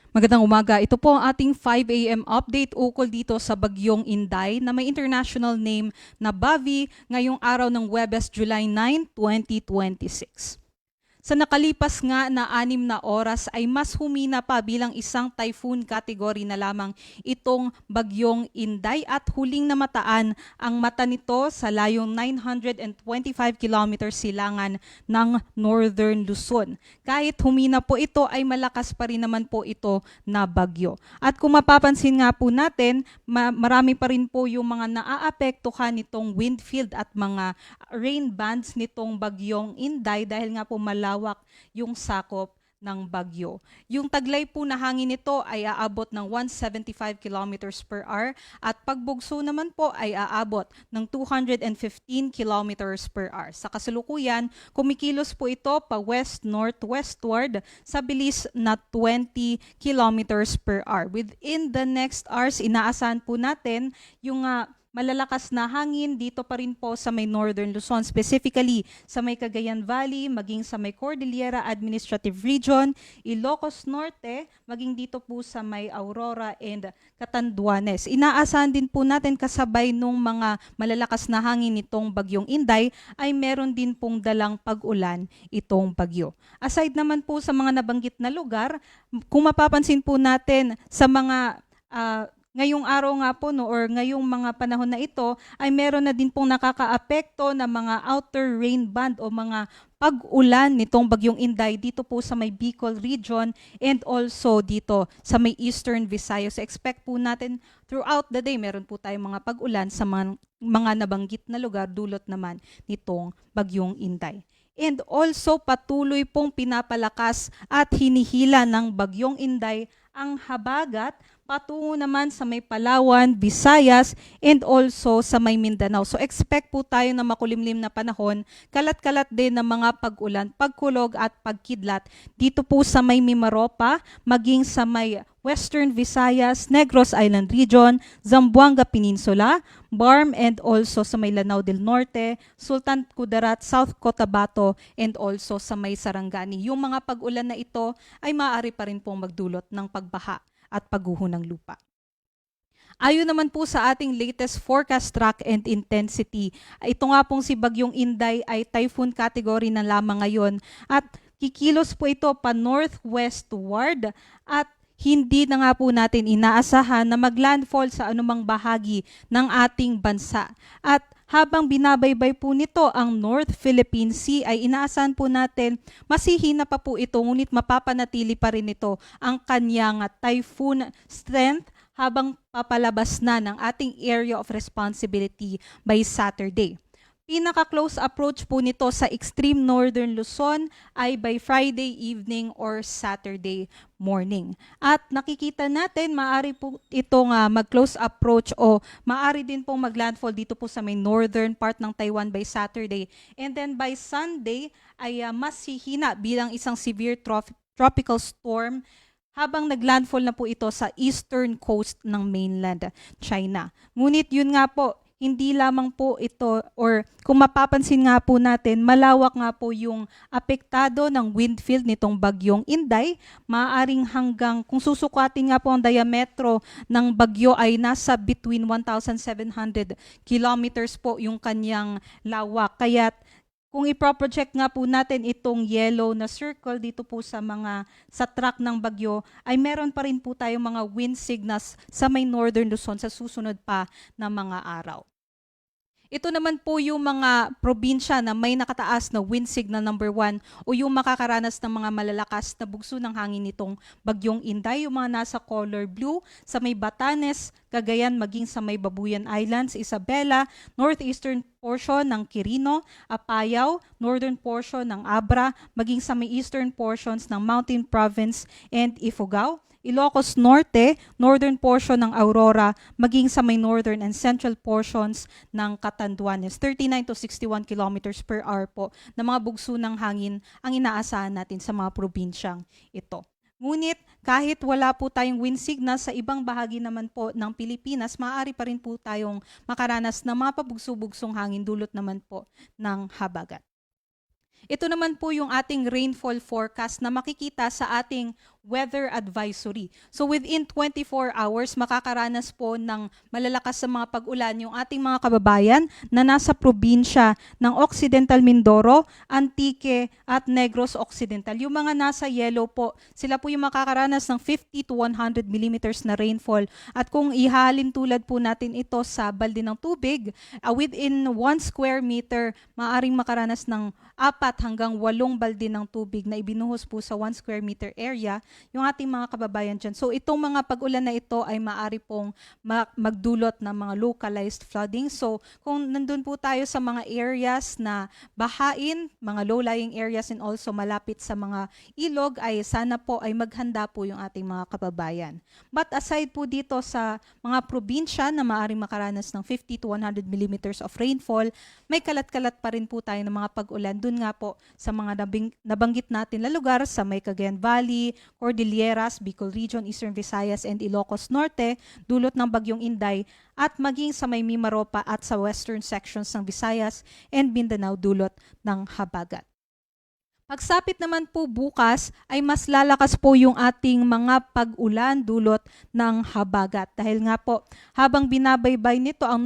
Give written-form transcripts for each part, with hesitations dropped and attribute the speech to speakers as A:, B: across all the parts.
A: Magandang umaga. Ito po ang ating 5 a.m. update ukol dito sa bagyong Inday na may international name na Bavi ngayong araw ng Huwebes, July 9, 2026. Sa nakalipas nga na 6 na oras ay mas humina pa bilang isang typhoon category na lamang itong bagyong Inday at huling namataan ang mata nito sa layong 925 kilometers silangan ng Northern Luzon. Kahit humina po ito ay malakas pa rin naman po ito na bagyo. At kung mapapansin nga po natin, marami pa rin po yung mga naaapektuhan nitong wind field at mga rain bands nitong bagyong Inday dahil nga po malawak yung sakop ng bagyo. Yung taglay po na hangin nito ay aabot ng 175 kilometers per hour at pagbugso naman po ay aabot ng 215 kilometers per hour. Sa kasalukuyan, kumikilos po ito pa west-northwestward sa bilis na 20 kilometers per hour. Within the next hours, inaasahan po natin yung malalakas na hangin dito pa rin po sa may Northern Luzon, specifically sa may Cagayan Valley, maging sa may Cordillera Administrative Region, Ilocos Norte, maging dito po sa may Aurora and Catanduanes. Inaasahan din po natin kasabay nung mga malalakas na hangin nitong bagyong Inday ay meron din pong dalang pag-ulan itong bagyo. Aside naman po sa mga nabanggit na lugar, kung mapapansin po natin sa mga ngayong araw nga po or ngayong mga panahon na ito ay meron na din pong nakakaapekto na mga outer rain band o mga pag-ulan nitong bagyong Inday dito po sa may Bicol region and also dito sa may Eastern Visayas. Expect po natin throughout the day meron po tayong mga pag-ulan sa mga nabanggit na lugar dulot naman nitong bagyong Inday. And also patuloy pong pinapalakas at hinihila ng bagyong Inday ang habagat patungo naman sa may Palawan, Visayas, and also sa may Mindanao. So expect po tayo na makulimlim na panahon, kalat-kalat din ng mga pag-ulan, pagkulog at pagkidlat dito po sa may Mimaropa, maging sa may Western Visayas, Negros Island Region, Zamboanga Peninsula, Barm, and also sa may Lanao del Norte, Sultan Kudarat, South Cotabato, and also sa may Sarangani. Yung mga pag-ulan na ito ay maaari pa rin pong magdulot ng pagbaha at pagguho ng lupa. Ayon naman po sa ating latest forecast track and intensity, ito nga pong si Bagyong Inday ay typhoon category na lamang ngayon at kikilos po ito pa northwestward at hindi na nga po natin inaasahan na maglandfall sa anumang bahagi ng ating bansa. At habang binabaybay po nito ang North Philippine Sea ay inaasahan po natin masihina pa po ito ngunit mapapanatili pa rin ito ang kanyang typhoon strength habang papalabas na ng ating area of responsibility by Saturday. Pinaka-close approach po nito sa extreme northern Luzon ay by Friday evening or Saturday morning. At nakikita natin, maaari po itong mag-close approach o maaari din pong maglandfall dito po sa may northern part ng Taiwan by Saturday. And then by Sunday ay mas hihina bilang isang severe tropical storm habang naglandfall na po ito sa eastern coast ng mainland China. Ngunit yun nga po, hindi lamang po ito or kung mapapansin nga po natin, malawak nga po yung apektado ng wind field nitong bagyong Inday. Maaaring hanggang, kung susukatin nga po ang diametro ng bagyo ay nasa between 1,700 kilometers po yung kanyang lawak. Kaya kung iproproject nga po natin itong yellow na circle dito po sa track ng bagyo, ay meron pa rin po tayong mga wind signals sa may northern Luzon sa susunod pa na mga araw. Ito naman po yung mga probinsya na may nakataas na wind signal number 1 o yung makakaranas ng mga malalakas na bugso ng hangin nitong bagyong Inday, yung mga nasa color blue sa may Batanes, Cagayan, maging sa may Babuyan Islands, Isabela, northeastern portion ng Quirino, Apayao, northern portion ng Abra, maging sa may eastern portions ng Mountain Province and Ifugao, Ilocos Norte, northern portion ng Aurora, maging sa may northern and central portions ng Catanduanes. 39 to 61 kilometers per hour po na mga bugso ng hangin ang inaasahan natin sa mga probinsyang ito. Ngunit kahit wala po tayong wind signal sa ibang bahagi naman po ng Pilipinas, maaari pa rin po tayong makaranas ng mga pabugso-bugsong hangin dulot naman po ng habagat. Ito naman po yung ating rainfall forecast na makikita sa ating weather advisory. So within 24 hours, makakaranas po ng malalakas sa mga pag-ulan yung ating mga kababayan na nasa probinsya ng Occidental Mindoro, Antique at Negros Occidental. Yung mga nasa yellow po, sila po yung makakaranas ng 50 to 100 millimeters na rainfall. At kung ihalin tulad po natin ito sa balde ng tubig, within 1 square meter, maaring makaranas ng 4 hanggang 8 balde ng tubig na ibinuhos po sa 1 square meter area yung ating mga kababayan dyan. So itong mga pag-ulan na ito ay maaari pong magdulot ng mga localized flooding. So kung nandun po tayo sa mga areas na bahain, mga low-lying areas and also malapit sa mga ilog, ay sana po ay maghanda po yung ating mga kababayan. But aside po dito sa mga probinsya na maaaring makaranas ng 50 to 100 millimeters of rainfall, may kalat-kalat pa rin po tayo ng mga pag-ulan dun nga po sa mga nabanggit natin na lugar sa may Cagayan Valley, Cordilleras, Bicol Region, Eastern Visayas, and Ilocos Norte, dulot ng bagyong Inday, at maging sa may Mimaropa at sa western sections ng Visayas and Mindanao dulot ng habagat. Pagsapit naman po bukas ay mas lalakas po yung ating mga pag-ulan dulot ng habagat. Dahil nga po, habang binabaybay nito ang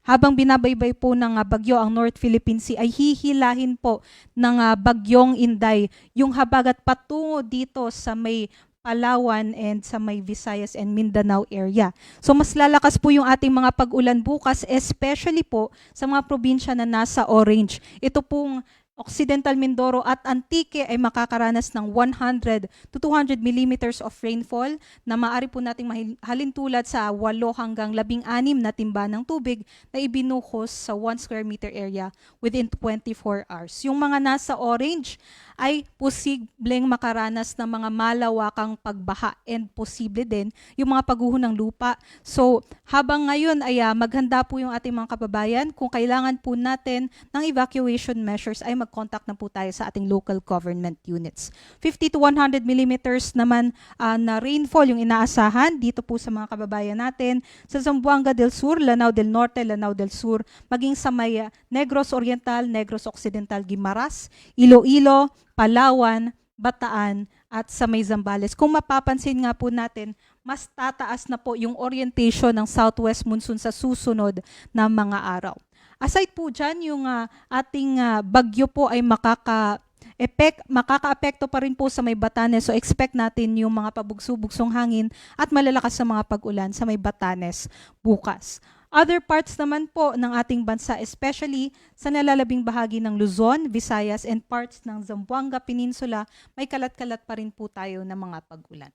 A: habang binabaybay po ng bagyo ang North Philippine Sea, ay hihilahin po ng bagyong Inday yung habagat patungo dito sa may Palawan and sa may Visayas and Mindanao area. So mas lalakas po yung ating mga pag-ulan bukas, especially po sa mga probinsya na nasa orange. Ito pong Occidental Mindoro at Antique ay makakaranas ng 100 to 200 millimeters of rainfall na maaari po nating halintulad sa 8 hanggang 16 na timba ng tubig na ibinuhos sa 1 square meter area within 24 hours. Yung mga nasa orange ay posibleng makaranas ng mga malawakang pagbaha and posible din yung mga pagguho ng lupa. So habang ngayon ay maghanda po yung ating mga kababayan, kung kailangan po natin ng evacuation measures ay mag-contact na po tayo sa ating local government units. 50 to 100 millimeters naman na rainfall yung inaasahan dito po sa mga kababayan natin sa Zamboanga del Sur, Lanao del Norte, Lanao del Sur, maging sa may Negros Oriental, Negros Occidental, Guimaras, Iloilo, Palawan, Bataan, at sa may Zambales. Kung mapapansin nga po natin, mas tataas na po yung orientation ng southwest monsoon sa susunod na mga araw. Aside po dyan, yung ating bagyo po ay makaka-apekto pa rin po sa may Batanes. So expect natin yung mga pabugso-bugsong hangin at malalakas sa mga pag-ulan sa may Batanes bukas. Other parts naman po ng ating bansa, especially sa nalalabing bahagi ng Luzon, Visayas, and parts ng Zamboanga Peninsula, may kalat-kalat pa rin po tayo ng mga pag-ulan.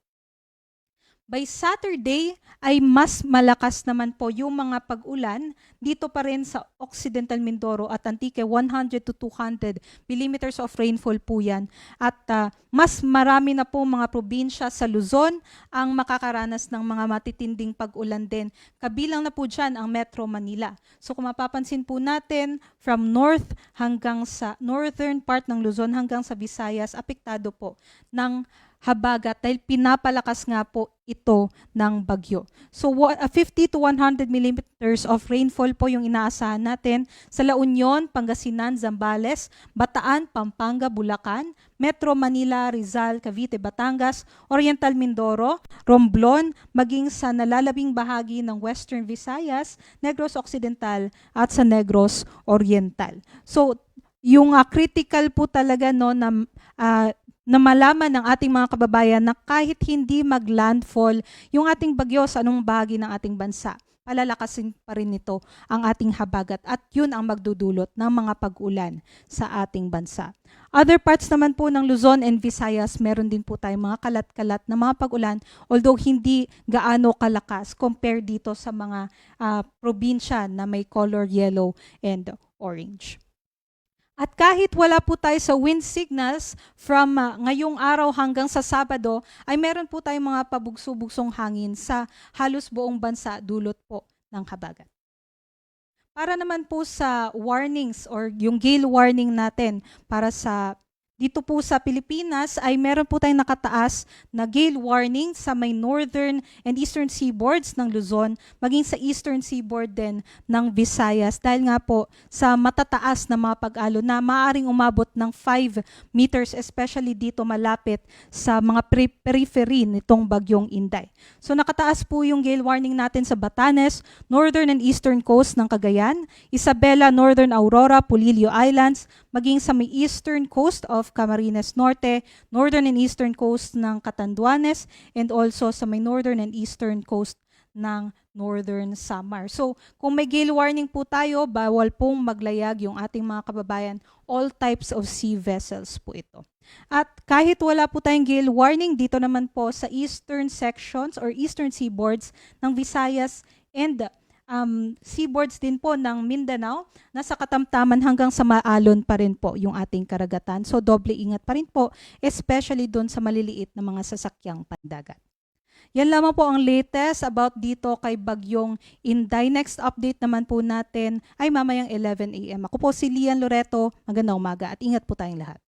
A: By Saturday ay mas malakas naman po yung mga pag-ulan dito pa rin sa Occidental Mindoro at Antique, 100 to 200 millimeters of rainfall po yan. At mas marami na po mga probinsya sa Luzon ang makakaranas ng mga matitinding pag-ulan din. Kabilang na po dyan ang Metro Manila. So kung mapapansin po natin, from north hanggang sa northern part ng Luzon hanggang sa Visayas, apektado po ng habagat dahil pinapalakas nga po ito ng bagyo. So 50 to 100 millimeters of rainfall po yung inaasahan natin sa La Union, Pangasinan, Zambales, Bataan, Pampanga, Bulacan, Metro Manila, Rizal, Cavite, Batangas, Oriental Mindoro, Romblon, maging sa nalalabing bahagi ng Western Visayas, Negros Occidental at sa Negros Oriental. So yung critical po talaga no na malaman ng ating mga kababayan na kahit hindi mag-landfall yung ating bagyo sa anong bahagi ng ating bansa, palalakasin pa rin nito ang ating habagat at yun ang magdudulot ng mga pag-ulan sa ating bansa. Other parts naman po ng Luzon and Visayas, meron din po tayong mga kalat-kalat na mga pag-ulan, although hindi gaano kalakas compare dito sa mga probinsya na may color yellow and orange. At kahit wala po tayo sa wind signals from ngayong araw hanggang sa Sabado, ay meron po tayong mga pabugso-bugsong hangin sa halos buong bansa dulot po ng habagat. Para naman po sa warnings or yung gale warning natin para sa Dito po sa Pilipinas ay meron po tayong nakataas na gale warning sa may northern and eastern seaboards ng Luzon, maging sa eastern seaboard din ng Visayas dahil nga po sa matataas na mga pag-alon na maaaring umabot ng 5 meters, especially dito malapit sa mga periphery nitong bagyong Inday. So nakataas po yung gale warning natin sa Batanes, northern and eastern coast ng Cagayan, Isabela, northern Aurora, Pulilio Islands, maging sa may eastern coast of Camarines Norte, northern and eastern coast ng Catanduanes, and also sa may northern and eastern coast ng Northern Samar. So, kung may gale warning po tayo, bawal pong maglayag yung ating mga kababayan. All types of sea vessels po ito. At kahit wala po tayong gale warning, dito naman po sa eastern sections or eastern seaboards ng Visayas and seaboards din po ng Mindanao, nasa katamtaman hanggang sa maalon pa rin po yung ating karagatan. So doble ingat pa rin po, especially doon sa maliliit na mga sasakyang pandagat. Yan lamang po ang latest about dito kay Bagyong Inday. Next update naman po natin ay mamayang 11 a.m. Ako po si Lian Loreto. Magandang umaga at ingat po tayong lahat.